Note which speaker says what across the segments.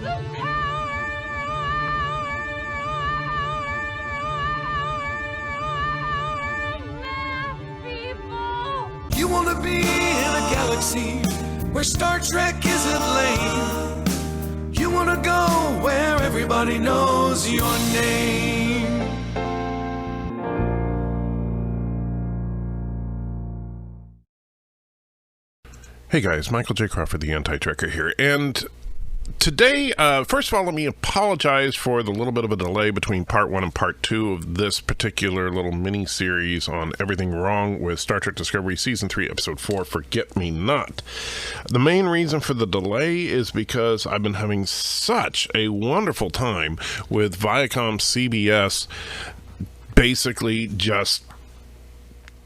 Speaker 1: You want to be in a galaxy where Star Trek isn't lame. You want to go where everybody knows your name.
Speaker 2: Hey guys, Michael J. Crawford, the Anti-Trekker here, and today, first of all, let me apologize for the little bit of a delay between part 1 and part 2 of this particular little mini-series on everything wrong with Star Trek Discovery Season 3, Episode 4, Forget Me Not. The main reason for the delay is because I've been having such a wonderful time with Viacom C.B.S. basically just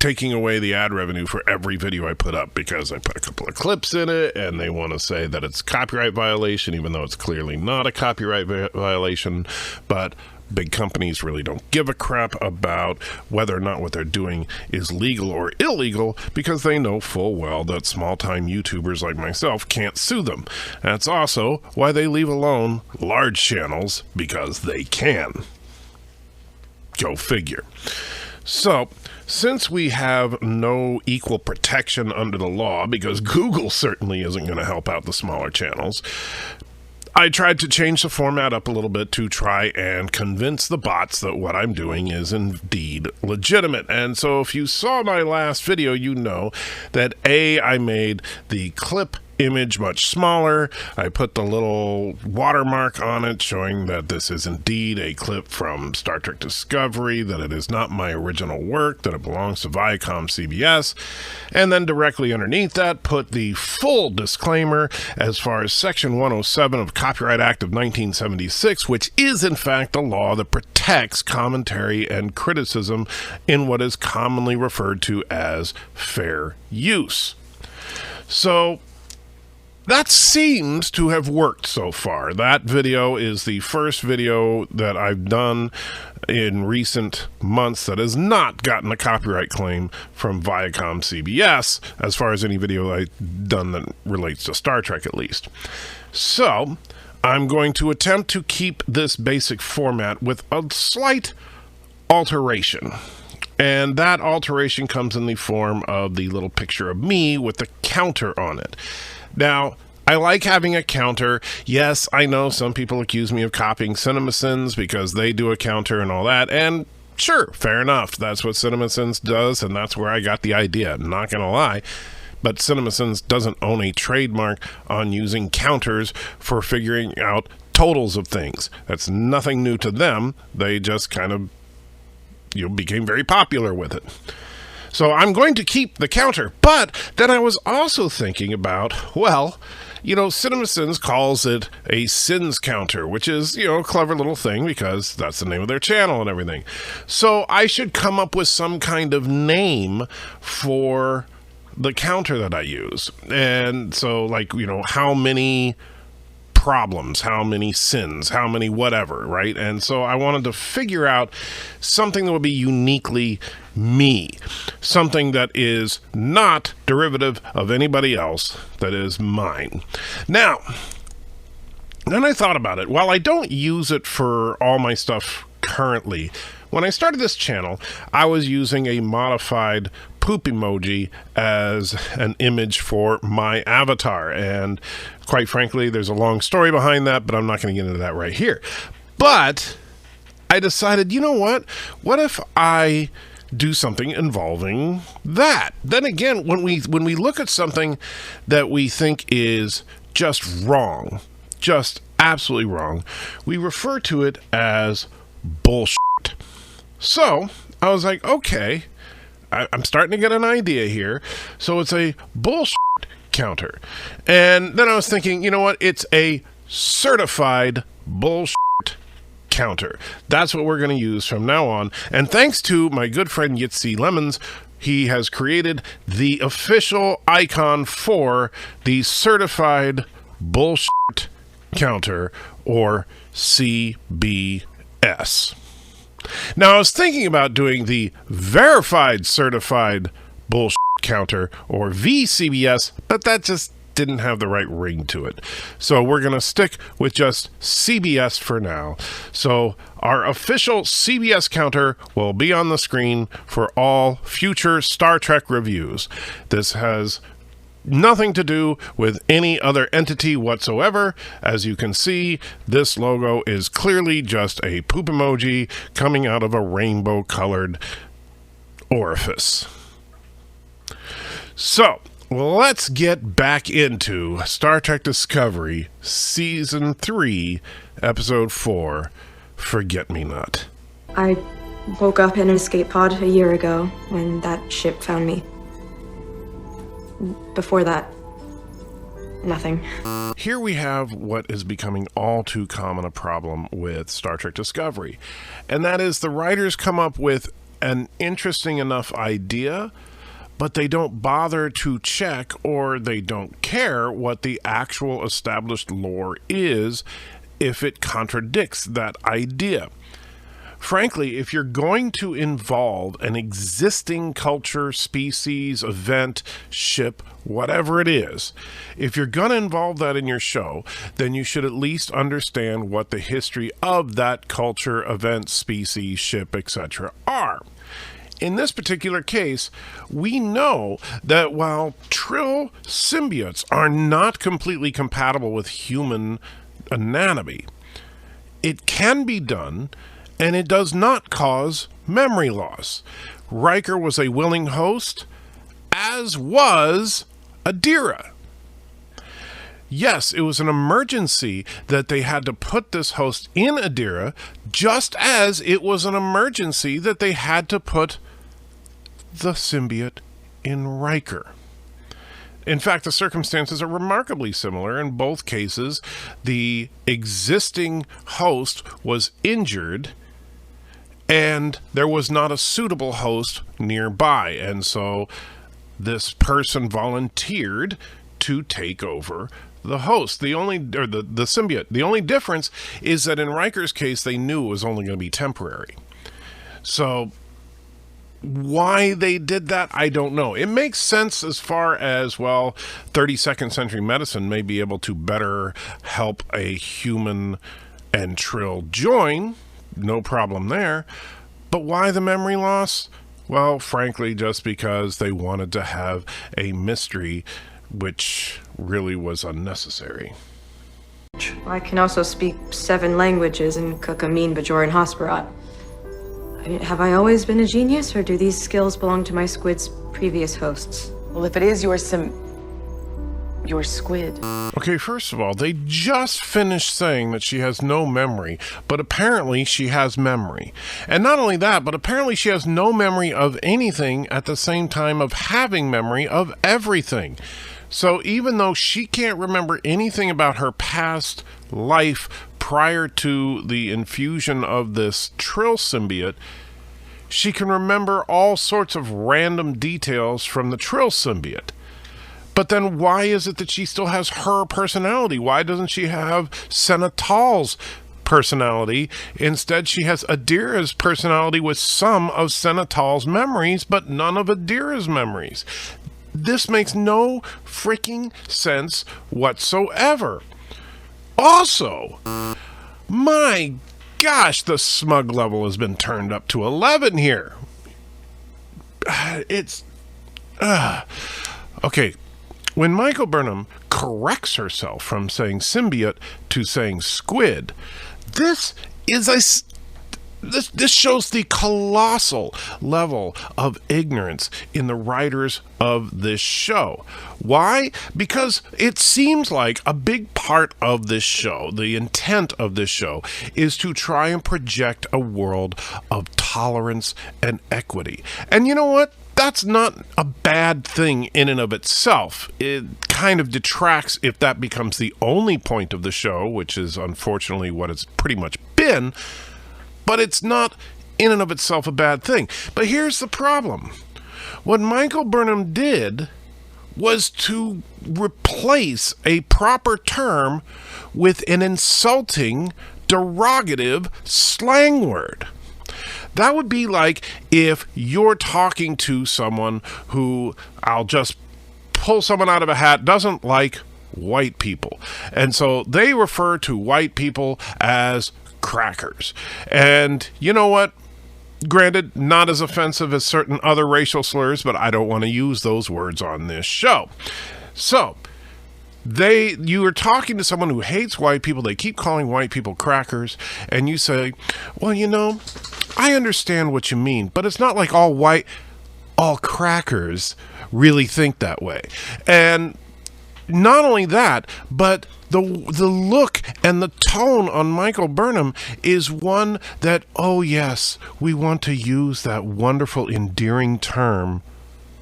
Speaker 2: taking away the ad revenue for every video I put up because I put a couple of clips in it and they want to say that it's copyright violation, even though it's clearly not a copyright violation. But big companies really don't give a crap about whether or not what they're doing is legal or illegal because they know full well that small-time YouTubers like myself can't sue them. That's also why they leave alone large channels, because they can. Go figure. So, since we have no equal protection under the law, because Google certainly isn't going to help out the smaller channels, I tried to change the format up a little bit to try and convince the bots that what I'm doing is indeed legitimate. And so if you saw my last video, you know that I made the clip image much smaller. I put the little watermark on it showing that this is indeed a clip from Star Trek Discovery, that it is not my original work, that it belongs to Viacom CBS, and then directly underneath that put the full disclaimer as far as Section 107 of Copyright Act of 1976, which is in fact a law that protects commentary and criticism in what is commonly referred to as fair use. So that seems to have worked so far. That video is the first video that I've done in recent months that has not gotten a copyright claim from Viacom CBS, as far as any video I've done that relates to Star Trek at least. So, I'm going to attempt to keep this basic format with a slight alteration. And that alteration comes in the form of the little picture of me with the counter on it. Now, I like having a counter. Yes, I know some people accuse me of copying CinemaSins because they do a counter and all that, and sure, fair enough. That's what CinemaSins does, and that's where I got the idea. I'm not gonna lie, but CinemaSins doesn't own a trademark on using counters for figuring out totals of things. That's nothing new to them. They just kind of, became very popular with it. So I'm going to keep the counter, but then I was also thinking about, well, CinemaSins calls it a sins counter, which is, a clever little thing because that's the name of their channel and everything. So I should come up with some kind of name for the counter that I use. And so, how many problems, how many sins, how many whatever, right? And so I wanted to figure out something that would be uniquely me, something that is not derivative of anybody else, that is mine. Now, then I thought about it. While I don't use it for all my stuff currently, when I started this channel, I was using a modified poop emoji as an image for my avatar, and quite frankly, there's a long story behind that, but I'm not going to get into that right here. But I decided, what if I do something involving that? Then again, when we look at something that we think is just wrong, just absolutely wrong, we refer to it as bullshit. So I was like, okay, I'm starting to get an idea here. So it's a bullshit counter. And then I was thinking, it's a certified bullshit counter. That's what we're going to use from now on. And thanks to my good friend Yitzi Lemons, he has created the official icon for the certified bullshit counter, or C.B.S. Now, I was thinking about doing the verified certified bullshit counter, or VCBS, but that just didn't have the right ring to it. So we're going to stick with just CBS for now. So our official CBS counter will be on the screen for all future Star Trek reviews. This has nothing to do with any other entity whatsoever. As you can see, this logo is clearly just a poop emoji coming out of a rainbow-colored orifice. So, let's get back into Star Trek Discovery, Season 3, Episode 4, Forget Me Not.
Speaker 3: I woke up in an escape pod a year ago when that ship found me. Before that, nothing.
Speaker 2: Here we have what is becoming all too common a problem with Star Trek Discovery, and that is the writers come up with an interesting enough idea, but they don't bother to check, or they don't care what the actual established lore is if it contradicts that idea. Frankly, if you're going to involve an existing culture, species, event, ship, whatever it is, if you're going to involve that in your show, then you should at least understand what the history of that culture, event, species, ship, etc. are. In this particular case, we know that while Trill symbiotes are not completely compatible with human anatomy, it can be done, and it does not cause memory loss. Riker was a willing host, as was Adira. Yes, it was an emergency that they had to put this host in Adira, just as it was an emergency that they had to put the symbiote in Riker. In fact, the circumstances are remarkably similar. In both cases, the existing host was injured, and there was not a suitable host nearby, and so this person volunteered to take over the host, the symbiote. The only difference is that in Riker's case, they knew it was only going to be temporary. So why they did that, I don't know. It makes sense as far as, well, 32nd century medicine may be able to better help a human and Trill join. No problem there. But why the memory loss? Well, frankly, just because they wanted to have a mystery, which really was unnecessary.
Speaker 3: I can also speak 7 languages and cook a mean Bajoran Hosperat. Have I always been a genius, or do these skills belong to my squid's previous hosts?
Speaker 4: Well, if it is your squid.
Speaker 2: Okay, first of all, they just finished saying that she has no memory, but apparently she has memory. And not only that, but apparently she has no memory of anything at the same time of having memory of everything. So even though she can't remember anything about her past life prior to the infusion of this Trill symbiote, she can remember all sorts of random details from the Trill symbiote. But then why is it that she still has her personality? Why doesn't she have Senatal's personality? Instead, she has Adira's personality with some of Senatal's memories, but none of Adira's memories. This makes no freaking sense whatsoever. Also, my gosh, the smug level has been turned up to 11 here. Okay. When Michael Burnham corrects herself from saying symbiote to saying squid, this shows the colossal level of ignorance in the writers of this show. Why? Because it seems like a big part of this show, the intent of this show, is to try and project a world of tolerance and equity. And you know what? That's not a bad thing in and of itself. It kind of detracts if that becomes the only point of the show, which is unfortunately what it's pretty much been, but it's not in and of itself a bad thing. But here's the problem. What Michael Burnham did was to replace a proper term with an insulting, derogative slang word. That would be like if you're talking to someone who, I'll just pull someone out of a hat, doesn't like white people. And so they refer to white people as crackers. And you know what? Granted, not as offensive as certain other racial slurs, but I don't want to use those words on this show. So, you are talking to someone who hates white people, they keep calling white people crackers, and you say, well, you know, I understand what you mean, but it's not like all crackers really think that way. And not only that, but the look and the tone on Michael Burnham is one that, oh yes, we want to use that wonderful endearing term,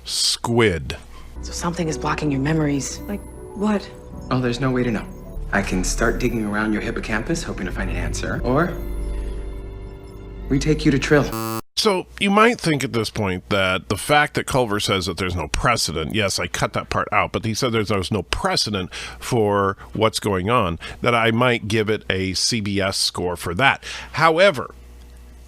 Speaker 2: squid.
Speaker 4: So something is blocking your memories.
Speaker 3: Like what?
Speaker 5: Oh, there's no way to know. I can start digging around your hippocampus, hoping to find an answer, or we take you to Trill.
Speaker 2: So you might think at this point that the fact that Culver says that there's no precedent, yes, I cut that part out, but he said there's no precedent for what's going on, that I might give it a C.B.S. score for that. However,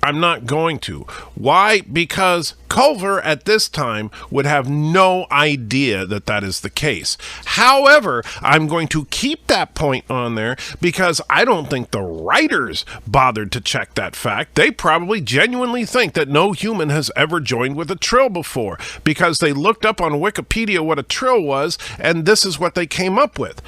Speaker 2: I'm not going to. Why? Because Culver at this time would have no idea that that is the case. However, I'm going to keep that point on there because I don't think the writers bothered to check that fact. They probably genuinely think that no human has ever joined with a trill before because they looked up on Wikipedia what a trill was and this is what they came up with.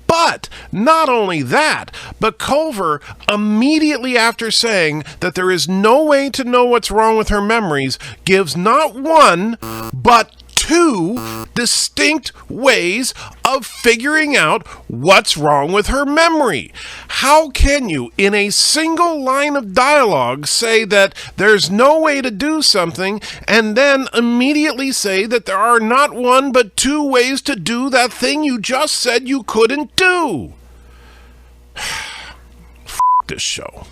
Speaker 2: But not only that, but Culver, immediately after saying that there is no way to know what's wrong with her memories, gives not one, but two distinct ways of figuring out what's wrong with her memory. How can you, in a single line of dialogue, say that there's no way to do something and then immediately say that there are not one but two ways to do that thing you just said you couldn't do? F*** this show.